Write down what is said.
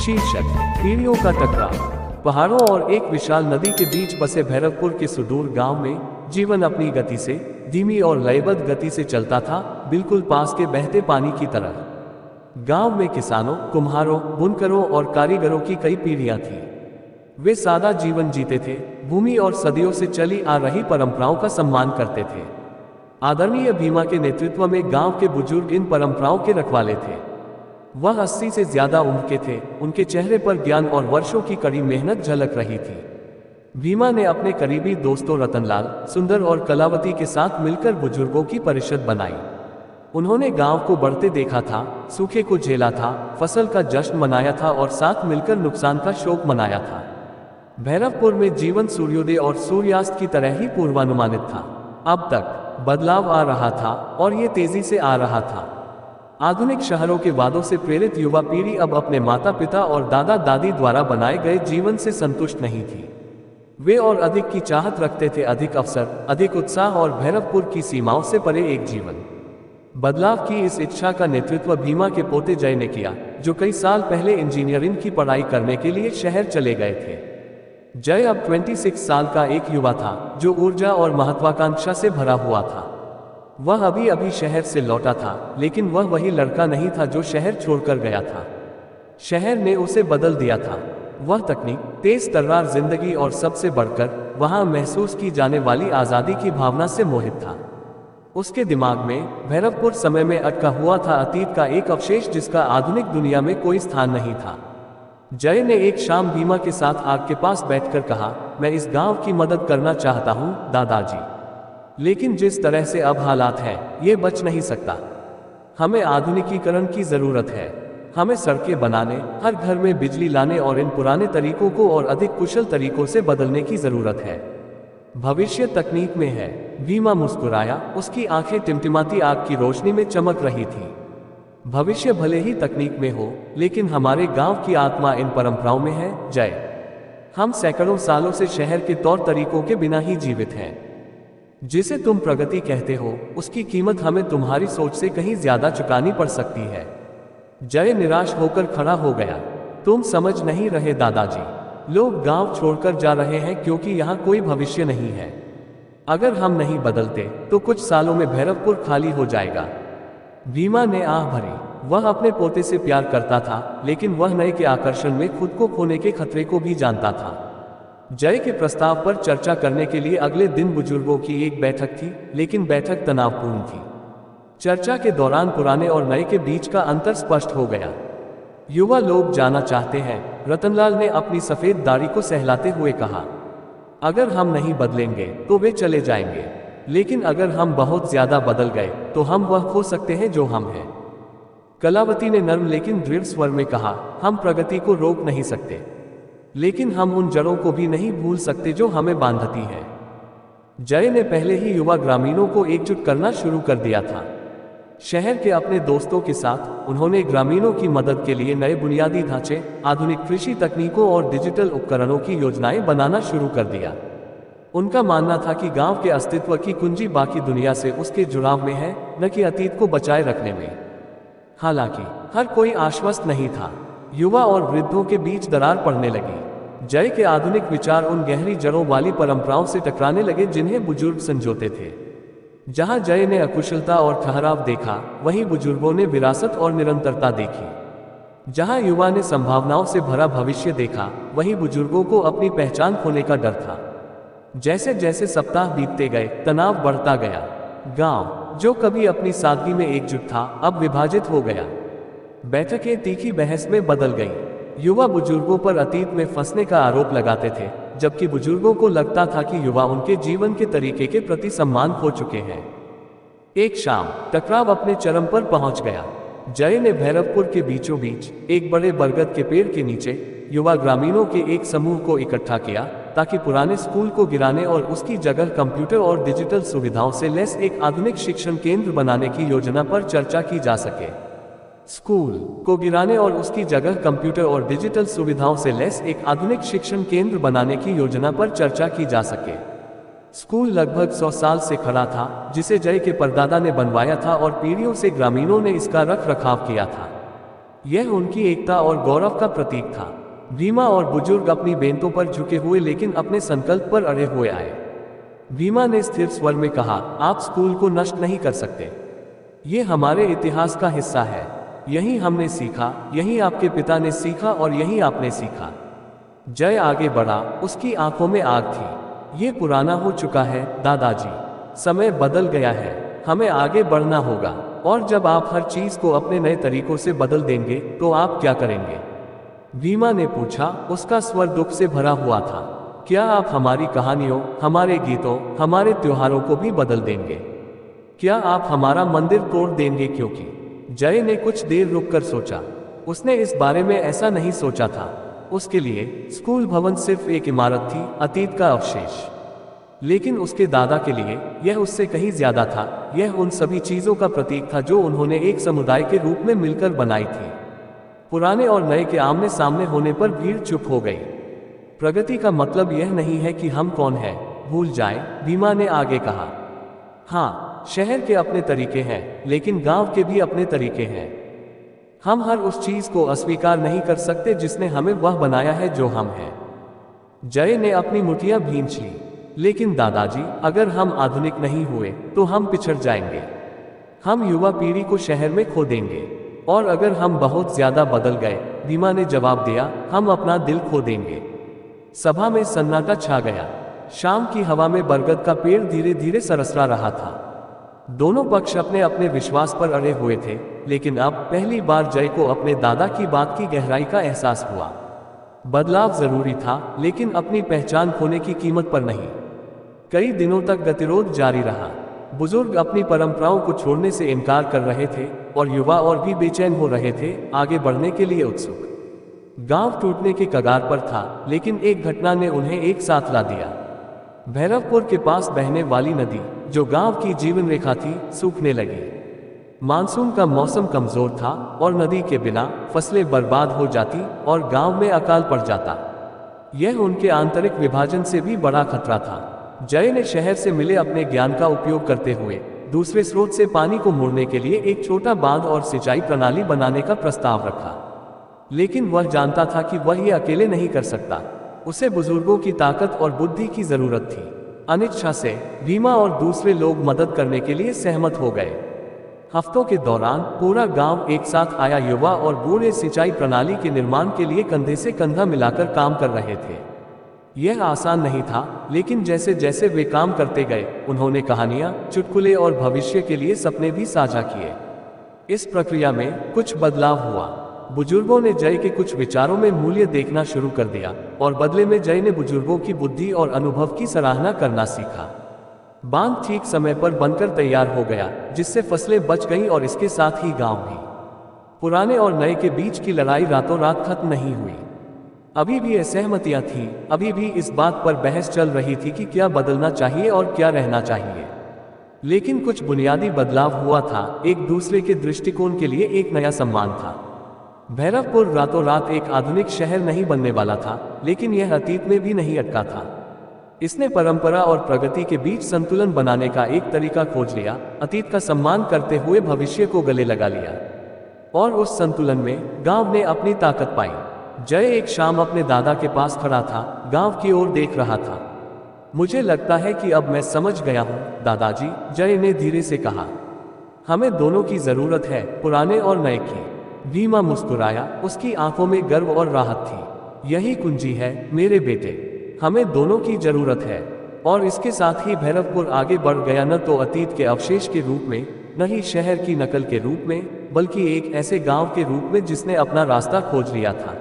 शीर्षक पीढ़ियों का टकराव। पहाड़ों और एक विशाल नदी के बीच बसे भैरवपुर के सुदूर गांव में जीवन अपनी गति से, धीमी और लयबद्ध गति से चलता था, बिल्कुल पास के बहते पानी की तरह। गांव में किसानों, कुम्हारों, बुनकरों और कारीगरों की कई पीढ़ियां थीं। वे सादा जीवन जीते थे, भूमि और सदियों से चली आ रही परंपराओं का सम्मान करते थे। आदरणीय भीमा के नेतृत्व में गांव के बुजुर्ग इन परंपराओं के रखवाले थे। वह 80 से ज्यादा उम्र के थे। उनके चेहरे पर ज्ञान और वर्षों की कड़ी मेहनत झलक रही थी। भीमा ने अपने करीबी दोस्तों रतनलाल, सुंदर और कलावती के साथ मिलकर बुजुर्गों की परिषद बनाई। उन्होंने गांव को बढ़ते देखा था, सूखे को झेला था, फसल का जश्न मनाया था और साथ मिलकर नुकसान का शोक मनाया था। भैरवपुर में जीवन सूर्योदय और सूर्यास्त की तरह ही पूर्वानुमानित था। अब तक बदलाव आ रहा था और ये तेजी से आ रहा था। आधुनिक शहरों के वादों से प्रेरित युवा पीढ़ी अब अपने माता पिता और दादा दादी द्वारा बनाए गए जीवन से संतुष्ट नहीं थी। वे और अधिक की चाहत रखते थे, अधिक अवसर, अधिक उत्साह और भैरवपुर की सीमाओं से परे एक जीवन। बदलाव की इस इच्छा का नेतृत्व भीमा के पोते जय ने किया, जो कई साल पहले इंजीनियरिंग की पढ़ाई करने के लिए शहर चले गए थे। जय अब 26 साल का एक युवा था, जो ऊर्जा और महत्वाकांक्षा से भरा हुआ था। वह अभी अभी शहर से लौटा था, लेकिन वह वही लड़का नहीं था जो शहर छोड़कर गया था। शहर ने उसे बदल दिया था। वह तकनीक, तेज तर्रार जिंदगी और सबसे बढ़कर वहां महसूस की जाने वाली आज़ादी की भावना से मोहित था। उसके दिमाग में भैरवपुर समय में अटका हुआ था, अतीत का एक अवशेष जिसका आधुनिक दुनिया में कोई स्थान नहीं था। जय ने एक शाम भीमा के साथ आग के पास बैठकर कहा, मैं इस गांव की मदद करना चाहता हूं दादाजी, लेकिन जिस तरह से अब हालात हैं, ये बच नहीं सकता। हमें आधुनिकीकरण की जरूरत है। हमें सड़कें बनाने, हर घर में बिजली लाने और इन पुराने तरीकों को और अधिक कुशल तरीकों से बदलने की जरूरत है। भविष्य तकनीक में है। भीमा मुस्कुराया, उसकी आंखें टिमटिमाती आग की रोशनी में चमक रही थी। भविष्य भले ही तकनीक में हो, लेकिन हमारे गांव की आत्मा इन परंपराओं में है जय। हम सैकड़ों सालों से शहर के तौर तरीकों के बिना ही जीवित हैं। जिसे तुम प्रगति कहते हो, उसकी कीमत हमें तुम्हारी सोच से कहीं ज्यादा चुकानी पड़ सकती है। जय निराश होकर खड़ा हो गया। तुम समझ नहीं रहे दादाजी, लोग गांव छोड़कर जा रहे हैं क्योंकि यहाँ कोई भविष्य नहीं है। अगर हम नहीं बदलते तो कुछ सालों में भैरवपुर खाली हो जाएगा। भीमा ने आह भरी। वह अपने पोते से प्यार करता था, लेकिन वह नए के आकर्षण में खुद को खोने के खतरे को भी जानता था। जय के प्रस्ताव पर चर्चा करने के लिए अगले दिन बुजुर्गों की एक बैठक थी, लेकिन बैठक तनावपूर्ण थी। चर्चा के दौरान पुराने और नए के बीच का अंतर स्पष्ट हो गया। युवा लोग जाना चाहते हैं, रतनलाल ने अपनी सफेद दाढ़ी को सहलाते हुए कहा। अगर हम नहीं बदलेंगे तो वे चले जाएंगे, लेकिन अगर हम बहुत ज्यादा बदल गए तो हम वह खो सकते हैं जो हम हैं। कलावती ने नर्म लेकिन दृढ़ स्वर में कहा, हम प्रगति को रोक नहीं सकते, लेकिन हम उन जड़ों को भी नहीं भूल सकते जो हमें बांधती हैं। जय ने पहले ही युवा ग्रामीणों को एकजुट करना शुरू कर दिया था। शहर के अपने दोस्तों के साथ उन्होंने ग्रामीणों की मदद के लिए नए बुनियादी ढांचे, आधुनिक कृषि तकनीकों और डिजिटल उपकरणों की योजनाएं बनाना शुरू कर दिया। उनका मानना था कि गांव के अस्तित्व की कुंजी बाकी दुनिया से उसके जुड़ाव में है, न कि अतीत को बचाए रखने में। हालांकि हर कोई आश्वस्त नहीं था। युवा और वृद्धों के बीच दरार पड़ने लगी। जय के आधुनिक विचार उन गहरी जड़ों वाली परंपराओं से टकराने लगे जिन्हें बुजुर्ग संजोते थे। जहां जय ने अकुशलता और ठहराव देखा, वहीं बुजुर्गों ने विरासत और निरंतरता देखी। जहां युवा ने संभावनाओं से भरा भविष्य देखा, वहीं बुजुर्गों को अपनी पहचान खोने का डर था। जैसे जैसे सप्ताह बीतते गए, तनाव बढ़ता गया। गांव, जो कभी अपनी सादगी में एकजुट था, अब विभाजित हो गया। बैठकें तीखी बहस में बदल गईं। युवा बुजुर्गों पर अतीत में फंसने का आरोप लगाते थे, जबकि बुजुर्गों को लगता था कि युवा उनके जीवन के तरीके के प्रति सम्मान खो चुके हैं। एक शाम टकराव अपने चरम पर पहुंच गया। जय ने भैरवपुर के बीचों बीच एक बड़े बरगद के पेड़ के नीचे युवा ग्रामीणों के एक समूह को इकट्ठा किया, ताकि पुराने स्कूल को गिराने और उसकी जगह कंप्यूटर और डिजिटल सुविधाओं से लैस एक आधुनिक शिक्षण केंद्र बनाने की योजना पर चर्चा की जा सके। स्कूल को गिराने और उसकी जगह कंप्यूटर और डिजिटल सुविधाओं से लैस एक आधुनिक शिक्षण केंद्र बनाने की योजना पर चर्चा की जा सके। स्कूल लगभग 100 साल से खड़ा था, जिसे जय के परदादा ने बनवाया था और पीढ़ियों से ग्रामीणों ने इसका रख रखाव किया था। यह उनकी एकता और गौरव का प्रतीक था। भीमा और बुजुर्ग अपनी बेंतों पर झुके हुए लेकिन अपने संकल्प पर अड़े हुए आए। भीमा ने स्थिर स्वर में कहा, आप स्कूल को नष्ट नहीं कर सकते। ये हमारे इतिहास का हिस्सा है। यही हमने सीखा, यही आपके पिता ने सीखा और यही आपने सीखा। जय आगे बढ़ा, उसकी आंखों में आग थी। ये पुराना हो चुका है दादाजी, समय बदल गया है, हमें आगे बढ़ना होगा। और जब आप हर चीज को अपने नए तरीकों से बदल देंगे तो आप क्या करेंगे? भीमा ने पूछा, उसका स्वर दुख से भरा हुआ था। क्या आप हमारी कहानियों, हमारे गीतों, हमारे त्योहारों को भी बदल देंगे? क्या आप हमारा मंदिर तोड़ देंगे? क्योंकि जय ने कुछ देर रुककर सोचा। उसने इस बारे में ऐसा नहीं सोचा था। उसके लिए स्कूल भवन सिर्फ एक इमारत थी, अतीत का अवशेष। लेकिन उसके दादा के लिए यह उससे कहीं ज्यादा था। यह उन सभी चीजों का प्रतीक था जो उन्होंने एक समुदाय के रूप में मिलकर बनाई थी। पुराने और नए के आमने सामने होने पर भीड़ चुप हो गई। प्रगति का मतलब यह नहीं है कि हम कौन हैं भूल जाएं, भीमा ने आगे कहा। हाँ, शहर के अपने तरीके हैं, लेकिन गांव के भी अपने तरीके हैं। हम हर उस चीज को अस्वीकार नहीं कर सकते जिसने हमें वह बनाया है जो हम हैं। जय ने अपनी मुठियां भींच ली। लेकिन दादाजी, अगर हम आधुनिक नहीं हुए तो हम पिछड़ जाएंगे। हम युवा पीढ़ी को शहर में खो देंगे। और अगर हम बहुत ज्यादा बदल गए, भीमा ने जवाब दिया, हम अपना दिल खो देंगे। सभा में सन्नाटा छा गया। शाम की हवा में बरगद का पेड़ धीरे धीरे सरसरा रहा था। दोनों पक्ष अपने अपने विश्वास पर अड़े हुए थे, लेकिन अब पहली बार जय को अपने दादा की बात की गहराई का एहसास हुआ। बदलाव जरूरी था, लेकिन अपनी पहचान खोने की कीमत पर नहीं। कई दिनों तक गतिरोध जारी रहा। बुजुर्ग अपनी परंपराओं को छोड़ने से इनकार कर रहे थे और युवा और भी बेचैन हो रहे थे, आगे बढ़ने के लिए उत्सुक। गांव टूटने के कगार पर था, लेकिन एक घटना ने उन्हें एक साथ ला दिया। भैरवपुर के पास बहने वाली नदी, जो गांव की जीवन रेखा थी, सूखने लगी। मानसून का मौसम कमजोर था और नदी के बिना फसलें बर्बाद हो जाती और गांव में अकाल पड़ जाता। यह उनके आंतरिक विभाजन से भी बड़ा खतरा था। जय ने शहर से मिले अपने ज्ञान का उपयोग करते हुए दूसरे स्रोत से पानी को मोड़ने के लिए एक छोटा बांध और सिंचाई प्रणाली बनाने का प्रस्ताव रखा। लेकिन वह जानता था कि वह ये अकेले नहीं कर सकता। उसे बुजुर्गों की ताकत और बुद्धि की जरूरत थी। अनिच्छा से भीमा और दूसरे लोग मदद करने के लिए सहमत हो गए। हफ्तों के दौरान पूरा गांव एक साथ आया। युवा और बूढ़े सिंचाई प्रणाली के निर्माण के लिए कंधे से कंधा मिलाकर काम कर रहे थे। यह आसान नहीं था, लेकिन जैसे जैसे वे काम करते गए, उन्होंने कहानियां, चुटकुले और भविष्य के लिए सपने भी साझा किए। इस प्रक्रिया में कुछ बदलाव हुआ। बुजुर्गों ने जय के कुछ विचारों में मूल्य देखना शुरू कर दिया और बदले में जय ने बुजुर्गों की बुद्धि और अनुभव की सराहना करना सीखा। बांध ठीक समय पर बनकर तैयार हो गया, जिससे फसलें बच गईं और इसके साथ ही गांव भी। पुराने और नए के बीच की लड़ाई रातों रात खत्म नहीं हुई। अभी भी असहमतियां थीं, अभी भी इस बात पर बहस चल रही थी कि क्या बदलना चाहिए और क्या रहना चाहिए। लेकिन कुछ बुनियादी बदलाव हुआ था। एक दूसरे के दृष्टिकोण के लिए एक नया सम्मान था। भैरवपुर रातों रात एक आधुनिक शहर नहीं बनने वाला था, लेकिन यह अतीत में भी नहीं अटका था। इसने परंपरा और प्रगति के बीच संतुलन बनाने का एक तरीका खोज लिया, अतीत का सम्मान करते हुए भविष्य को गले लगा लिया। और उस संतुलन में गांव ने अपनी ताकत पाई। जय एक शाम अपने दादा के पास खड़ा था, गांव की ओर देख रहा था। मुझे लगता है कि अब मैं समझ गया हूं दादाजी, जय ने धीरे से कहा। हमें दोनों की जरूरत है, पुराने और नए की। भीमा मुस्कुराया, उसकी आंखों में गर्व और राहत थी। यही कुंजी है मेरे बेटे, हमें दोनों की जरूरत है। और इसके साथ ही भैरवपुर आगे बढ़ गया, न तो अतीत के अवशेष के रूप में, न ही शहर की नकल के रूप में, बल्कि एक ऐसे गांव के रूप में जिसने अपना रास्ता खोज लिया था।